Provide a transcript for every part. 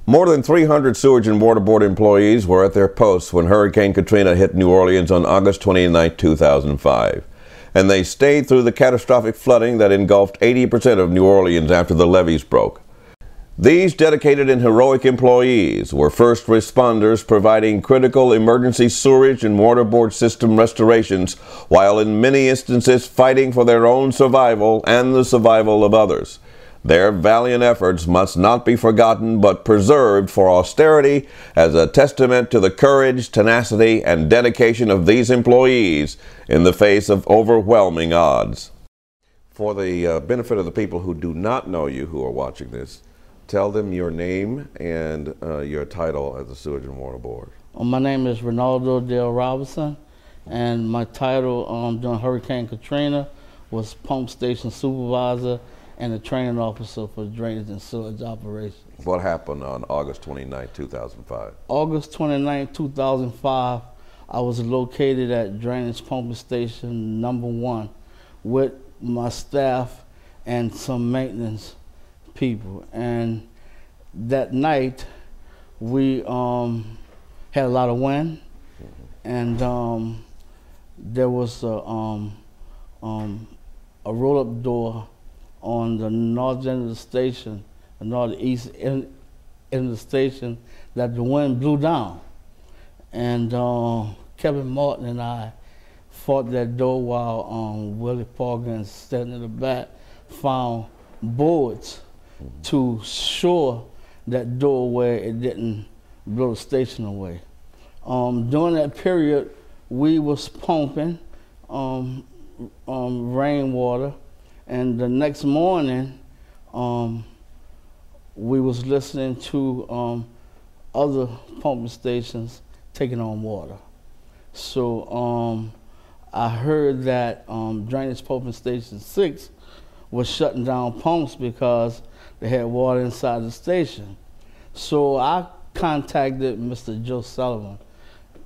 More than 300 sewage and water board employees were at their posts when Hurricane Katrina hit New Orleans on August 29, 2005. And they stayed through the catastrophic flooding that engulfed 80% of New Orleans after the levees broke. These dedicated and heroic employees were first responders providing critical emergency sewerage and water board system restorations, while in many instances fighting for their own survival and the survival of others. Their valiant efforts must not be forgotten but preserved for austerity as a testament to the courage, tenacity, and dedication of these employees in the face of overwhelming odds. For the benefit of the people who do not know you who are watching this, tell them your name and your title at the Sewage and Water Board. My name is Reynaldo Robertson, and my title during Hurricane Katrina was Pump Station Supervisor and a Training Officer for Drainage and Sewage Operations. What happened on August 29, 2005? August 29, 2005, I was located at Drainage Pumping Station #1 with my staff and some maintenance people. And that night, we had a lot of wind, and there was a roll-up door on the north end of the station, the northeast end of the station, that the wind blew down. And Kevin Martin and I fought that door while Willie Parkins, standing in the back, found boards to shore that door where it didn't blow the station away. During that period, we was pumping rainwater, and the next morning, we was listening to other pumping stations taking on water. So I heard that Drainage Pumping Station 6 was shutting down pumps because they had water inside the station. So I contacted Mr. Joe Sullivan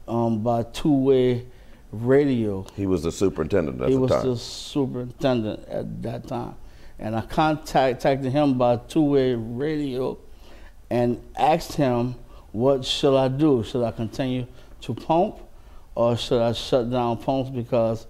by two-way radio. He was the superintendent at the time. He was the superintendent at that time. And I contacted him by two-way radio and asked him, what should I do? Should I continue to pump, or should I shut down pumps, because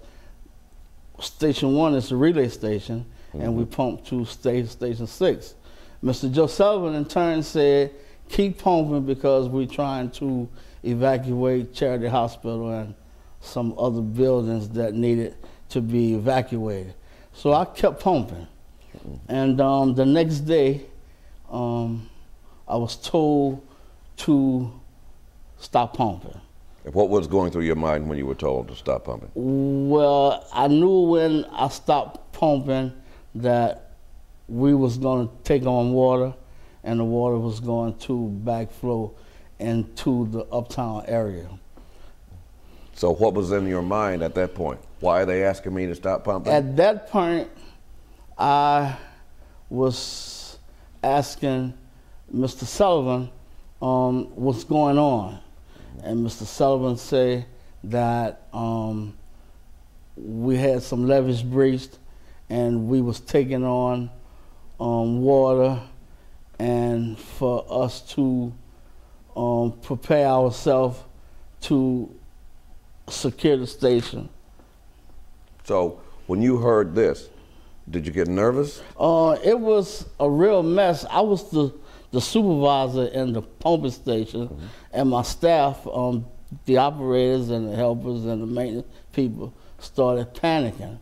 Station 1 is the relay station, and we pump to Station 6. Mr. Joe Sullivan in turn said, keep pumping because we're trying to evacuate Charity Hospital and some other buildings that needed to be evacuated. So I kept pumping. And the next day, I was told to stop pumping. What was going through your mind when you were told to stop pumping? Well, I knew when I stopped pumping that we was going to take on water, and the water was going to backflow into the uptown area. So what was in your mind at that point? Why are they asking me to stop pumping? At that point, I was asking Mr. Sullivan what's going on. And Mr. Sullivan said that we had some levees breached, and we was taking on water, and for us to prepare ourselves to secure the station. So when you heard this, did you get nervous? It was a real mess. I was the supervisor in the pumping station, and my staff, the operators and the helpers and the maintenance people, started panicking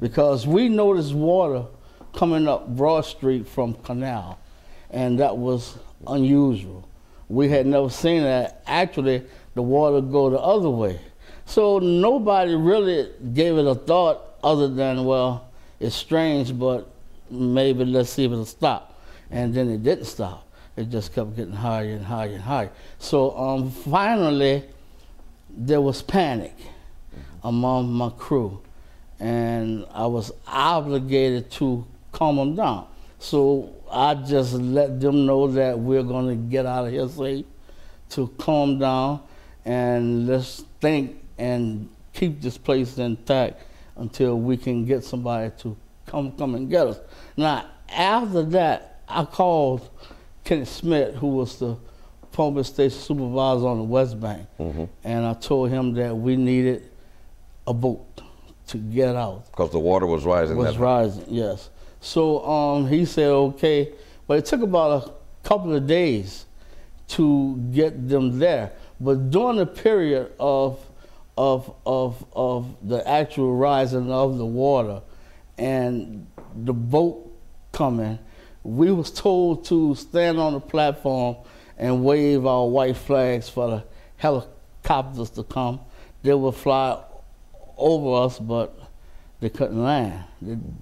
because we noticed water coming up Broad Street from Canal, and that was unusual. We had never seen that. Actually, the water go the other way. So nobody really gave it a thought other than, well, it's strange, but maybe let's see if it'll stop. And then it didn't stop. It just kept getting higher and higher and higher. So finally, there was panic among my crew, and I was obligated to calm them down. So I just let them know that we're going to get out of here safe, to calm down, and let's think and keep this place intact until we can get somebody to come and get us. Now, after that, I called Kenneth Smith, who was the pumping station supervisor on the West Bank, and I told him that we needed a boat to get out. Because the water was rising. Yes. So he said, okay, but it took about a couple of days to get them there. But during the period of the actual rising of the water and the boat coming, we was told to stand on the platform and wave our white flags for the helicopters to come. They would fly over us, but they couldn't land.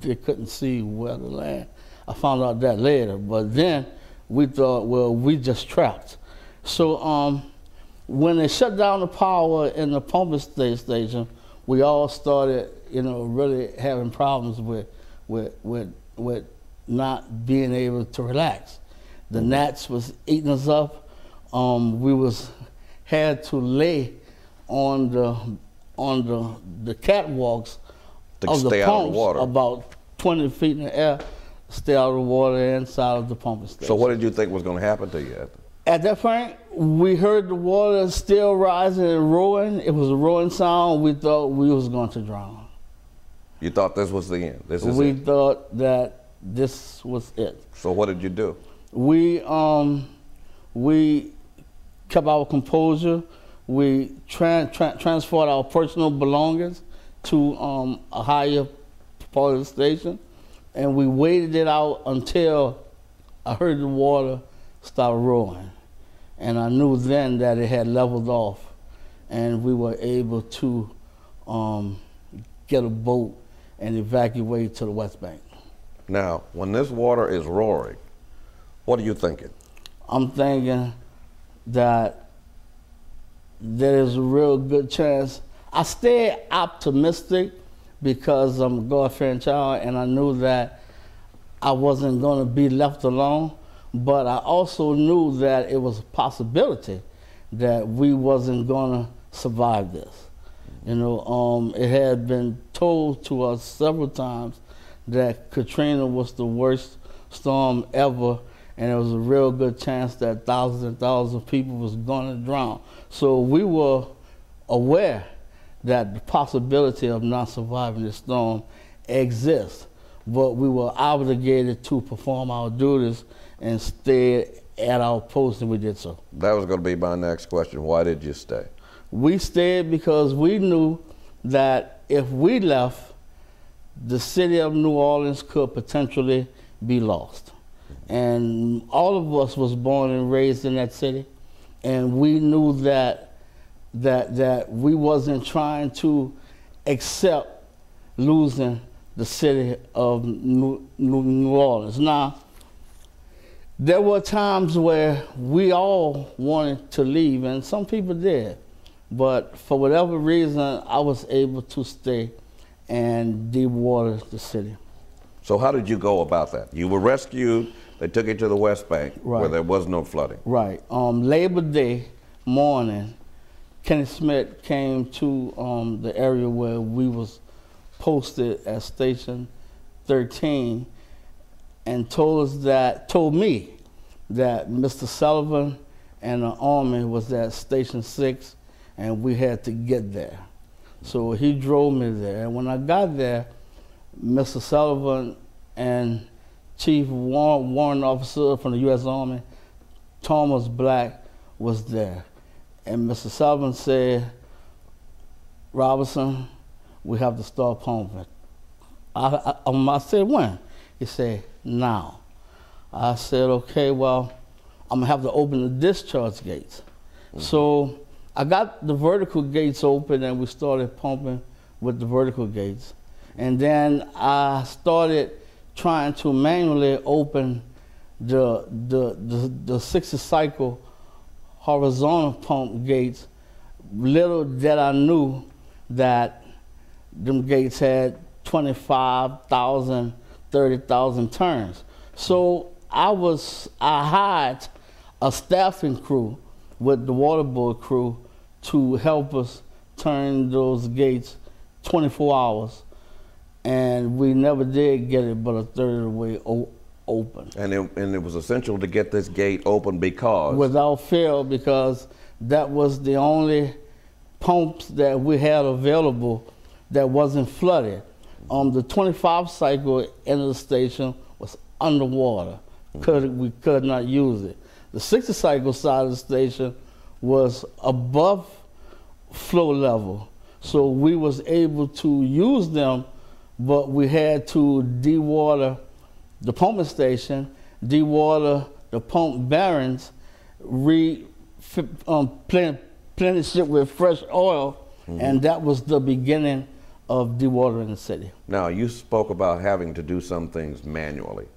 They couldn't see where to land. I found out that later, but then we thought, well, we just trapped. So when they shut down the power in the pumping station, we all started, really having problems with not being able to relax. The gnats was eating us up. We had to lay on the catwalks of the pumps about 20 feet in the air, stay out of the water inside of the pumping station. So what did you think was going to happen to you? At that point, we heard the water still rising and roaring. It was a roaring sound. We thought we was going to drown. You thought this was the end? We thought that this was it. So what did you do? We kept our composure. We transferred our personal belongings to a higher part of the station, and we waited it out until I heard the water start roaring. And I knew then that it had leveled off, and we were able to get a boat and evacuate to the West Bank. Now, when this water is roaring, what are you thinking? I'm thinking that there is a real good chance. I stayed optimistic because I'm a God-fearing child, and I knew that I wasn't going to be left alone. But I also knew that it was a possibility that we wasn't going to survive this. It had been told to us several times that Katrina was the worst storm ever, and there was a real good chance that thousands and thousands of people was going to drown. So we were aware that the possibility of not surviving this storm exists, but we were obligated to perform our duties and stay at our post, and we did so. That was going to be my next question. Why did you stay? We stayed because we knew that if we left, the city of New Orleans could potentially be lost. And all of us was born and raised in that city, and we knew that we wasn't trying to accept losing the city of New Orleans. Now, there were times where we all wanted to leave, and some people did. But for whatever reason, I was able to stay and dewater the city. So how did you go about that? You were rescued, they took you to the West Bank, right, where there was no flooding. Right. Labor Day morning, Kenny Smith came to the area where we was posted at Station 13 and told me that Mr. Sullivan and the Army was at Station 6 and we had to get there. So he drove me there. And when I got there, Mr. Sullivan and Chief Warrant Officer from the U.S. Army, Thomas Black, was there. And Mr. Sullivan said, Robertson, we have to start pumping. I said, when? He said, now. I said, okay, well, I'm gonna have to open the discharge gates. So I got the vertical gates open and we started pumping with the vertical gates. And then I started trying to manually open the 60-cycle horizontal pump gates. Little that I knew that them gates had 25,000, 30,000 turns. So I hired a staffing crew with the water board crew to help us turn those gates 24 hours. And we never did get it but a third of the way open. And it was essential to get this gate open because? Without fail, because that was the only pumps that we had available that wasn't flooded. The 25 cycle end of the station was underwater. We could not use it. The 60 cycle side of the station was above flow level. So we was able to use them, but we had to dewater the pumping station, dewater the pump bearings, replenish it with fresh oil, and that was the beginning of dewatering the city. Now, you spoke about having to do some things manually.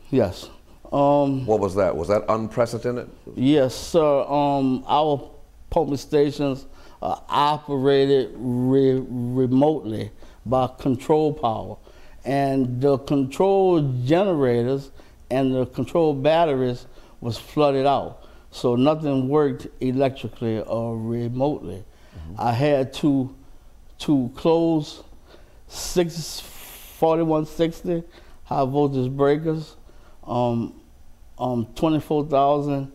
Yes. What was that? Was that unprecedented? Yes, sir. Our pumping stations are operated remotely by control power. And the control generators and the control batteries was flooded out. So nothing worked electrically or remotely. I had to close 4160 high voltage breakers, 24,000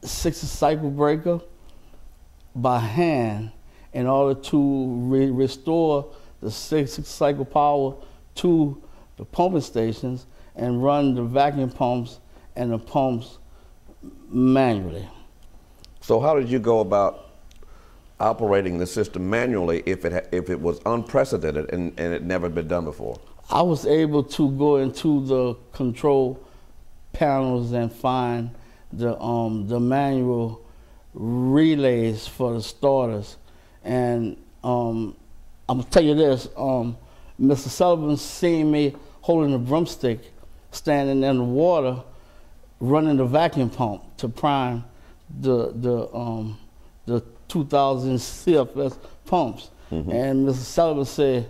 60 cycle breaker by hand in order to restore the 60 cycle power to the pumping stations and run the vacuum pumps and the pumps manually. So how did you go about operating the system manually if it was unprecedented and it never been done before? I was able to go into the control panels and find the manual relays for the starters. And I'm gonna tell you this, Mr. Sullivan seen me holding a broomstick, standing in the water, running the vacuum pump to prime the 2000 CFS pumps. And Mr. Sullivan said,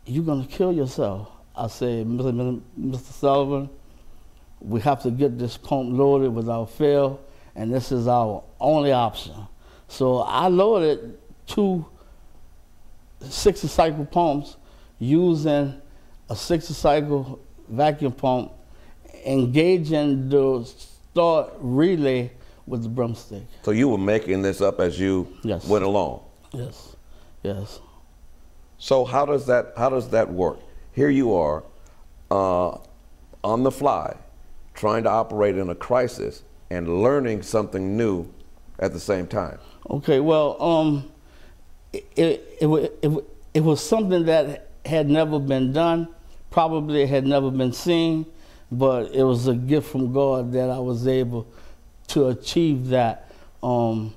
"You're gonna kill yourself." I said, Mr. Sullivan, we have to get this pump loaded without fail, and this is our only option. So I loaded 2 60 cycle pumps using a 60 cycle vacuum pump, engaging the start relay with the broomstick. So you were making this up as you went along? Yes, yes. So how does that work? Here you are on the fly, trying to operate in a crisis and learning something new at the same time. Okay, well, it was something that had never been done, probably had never been seen, but it was a gift from God that I was able to achieve that, knowing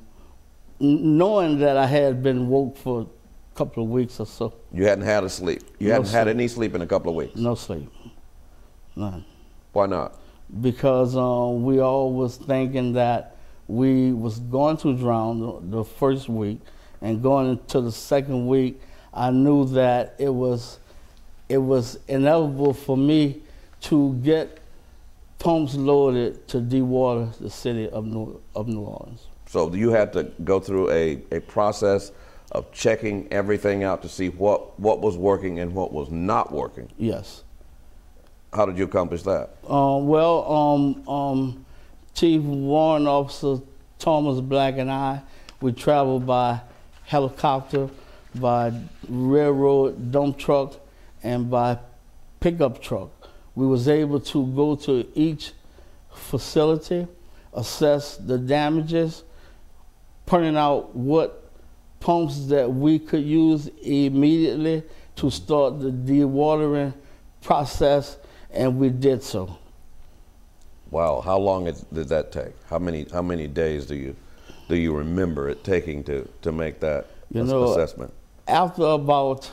that I had been woke for a couple of weeks or so. You hadn't had a sleep? You hadn't had any sleep in a couple of weeks? No sleep, none. Why not? Because we all was thinking that we was going to drown the first week, and going into the second week, I knew that it was inevitable for me to get pumps loaded to dewater the city of New Orleans. So you had to go through a process of checking everything out to see what was working and what was not working? Yes. How did you accomplish that? Chief Warrant Officer Thomas Black and I, we traveled by helicopter, by railroad dump truck, and by pickup truck. We was able to go to each facility, assess the damages, pointing out what pumps that we could use immediately to start the dewatering process, and we did so. Wow, how long did that take? How many days do you remember it taking to make that assessment? After about a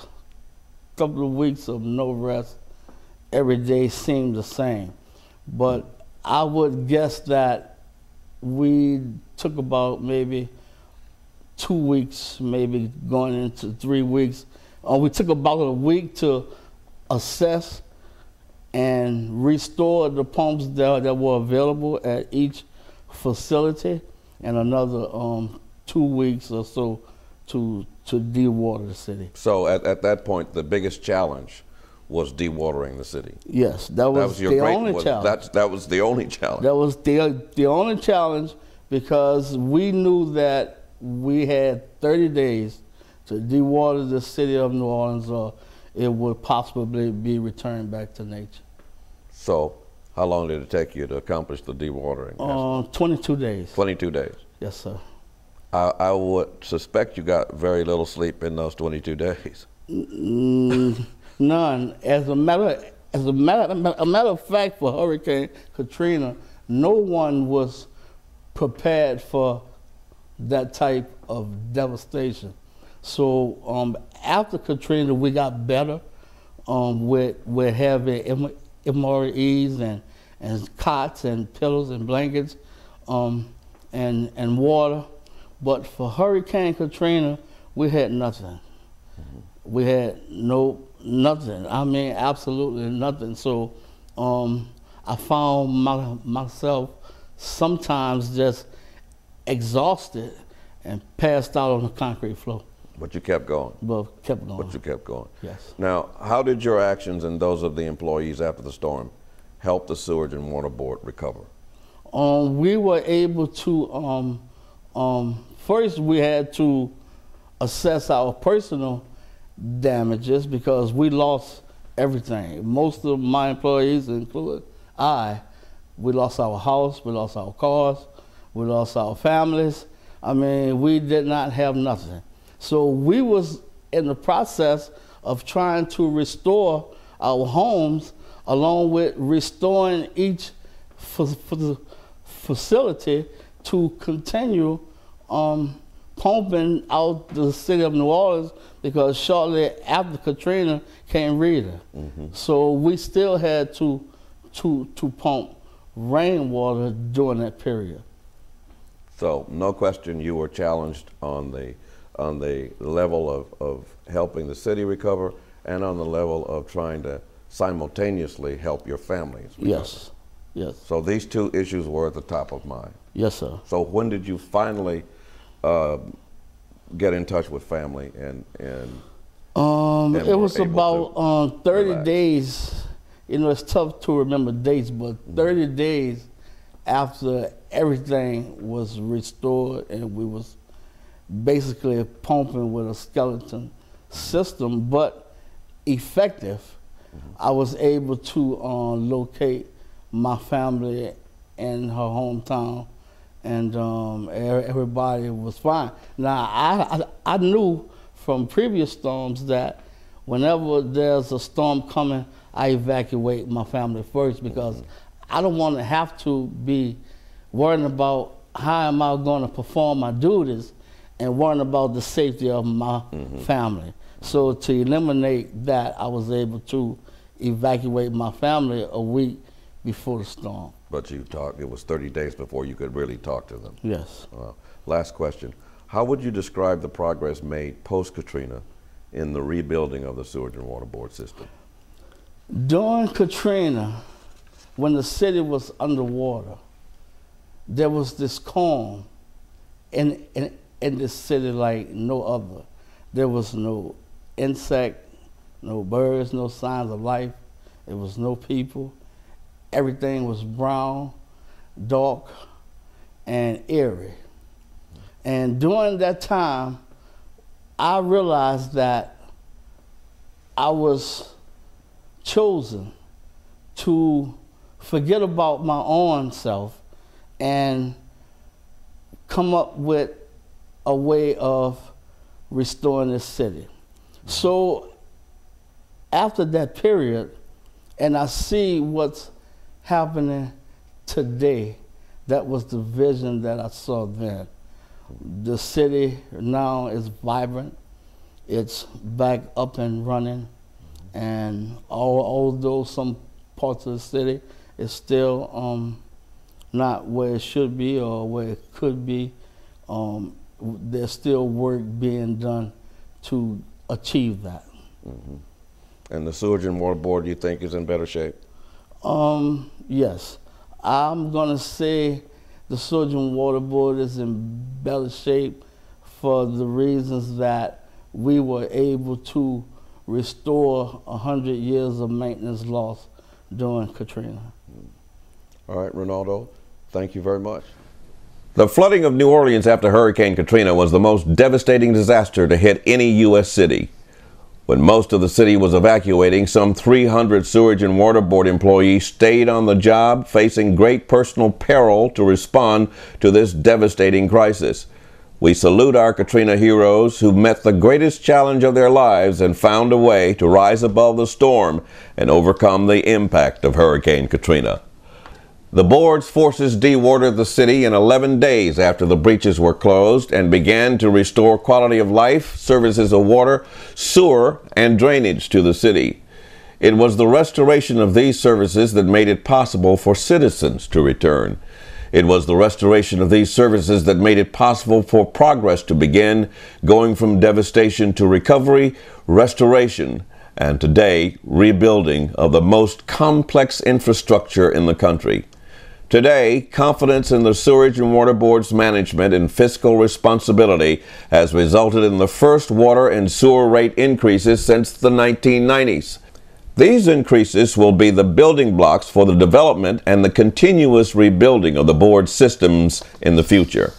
couple of weeks of no rest, every day seemed the same. But I would guess that we took about maybe 2 weeks, maybe going into 3 weeks. We took about a week to assess and restore the pumps that were available at each facility, and another 2 weeks or so to dewater the city. So at that point, the biggest challenge was dewatering the city. Yes, that was the only challenge. That was the only challenge. That was the only challenge, because we knew that we had 30 days to dewater the city of New Orleans, or it would possibly be returned back to nature. So, how long did it take you to accomplish the dewatering? 22 days. 22 days. Yes, sir. I would suspect you got very little sleep in those 22 days. None. As a matter of fact, for Hurricane Katrina, no one was prepared for that type of devastation. So after Katrina, we got better with having MREs and cots and pillows and blankets and water. But for Hurricane Katrina, we had nothing. Mm-hmm. We had nothing. I mean, absolutely nothing. So I found myself sometimes just exhausted and passed out on the concrete floor. But you kept going. But kept going. But you kept going. Yes. Now, how did your actions and those of the employees after the storm help the Sewerage and Water Board recover? We were able to, first we had to assess our personal damages, because we lost everything. Most of my employees, including we lost our house, we lost our cars, we lost our families. I mean, we did not have nothing. So we was in the process of trying to restore our homes, along with restoring each facility to continue pumping out the city of New Orleans, because shortly after Katrina came Rita. Mm-hmm. So we still had to pump rainwater during that period. So no question, you were challenged on the level of helping the city recover, and on the level of trying to simultaneously help your families recover. Yes, yes. So these two issues were at the top of mind. Yes, sir. So when did you finally get in touch with family and it was about 30 days. You know, it's tough to remember dates, but 30 days after everything was restored and we was basically pumping with a skeleton system, but effective, I was able to locate my family in her hometown, and everybody was fine. Now, I knew from previous storms that whenever there's a storm coming, I evacuate my family first, because I don't want to have to be worrying about how am I going to perform my duties and worrying about the safety of my family. So to eliminate that, I was able to evacuate my family a week before the storm. But you talked, it was 30 days before you could really talk to them. Yes. Last question. How would you describe the progress made post-Katrina in the rebuilding of the Sewerage and Water Board system? During Katrina, when the city was underwater, there was this calm in this city like no other. There was no insect, no birds, no signs of life. There was no people. Everything was brown, dark, and eerie. And during that time, I realized that I was chosen to forget about my own self and come up with a way of restoring this city. So after that period, and I see what's happening today, that was the vision that I saw then. The city now is vibrant. It's back up and running. And although some parts of the city is still not where it should be or where it could be, there's still work being done to achieve that. And the Sewerage and Water Board, you think, is in better shape? Yes. I'm going to say the Sewerage and Water Board is in better shape for the reasons that we were able to restore 100 years of maintenance loss during Katrina. All right, Reynaldo, thank you very much. The flooding of New Orleans after Hurricane Katrina was the most devastating disaster to hit any U.S. city. When most of the city was evacuating, some 300 Sewage and Water Board employees stayed on the job, facing great personal peril to respond to this devastating crisis. We salute our Katrina heroes who met the greatest challenge of their lives and found a way to rise above the storm and overcome the impact of Hurricane Katrina. The board's forces dewatered the city in 11 days after the breaches were closed and began to restore quality of life, services of water, sewer, and drainage to the city. It was the restoration of these services that made it possible for citizens to return. It was the restoration of these services that made it possible for progress to begin, going from devastation to recovery, restoration, and today, rebuilding of the most complex infrastructure in the country. Today, confidence in the Sewage and Water Board's management and fiscal responsibility has resulted in the first water and sewer rate increases since the 1990s. These increases will be the building blocks for the development and the continuous rebuilding of the board's systems in the future.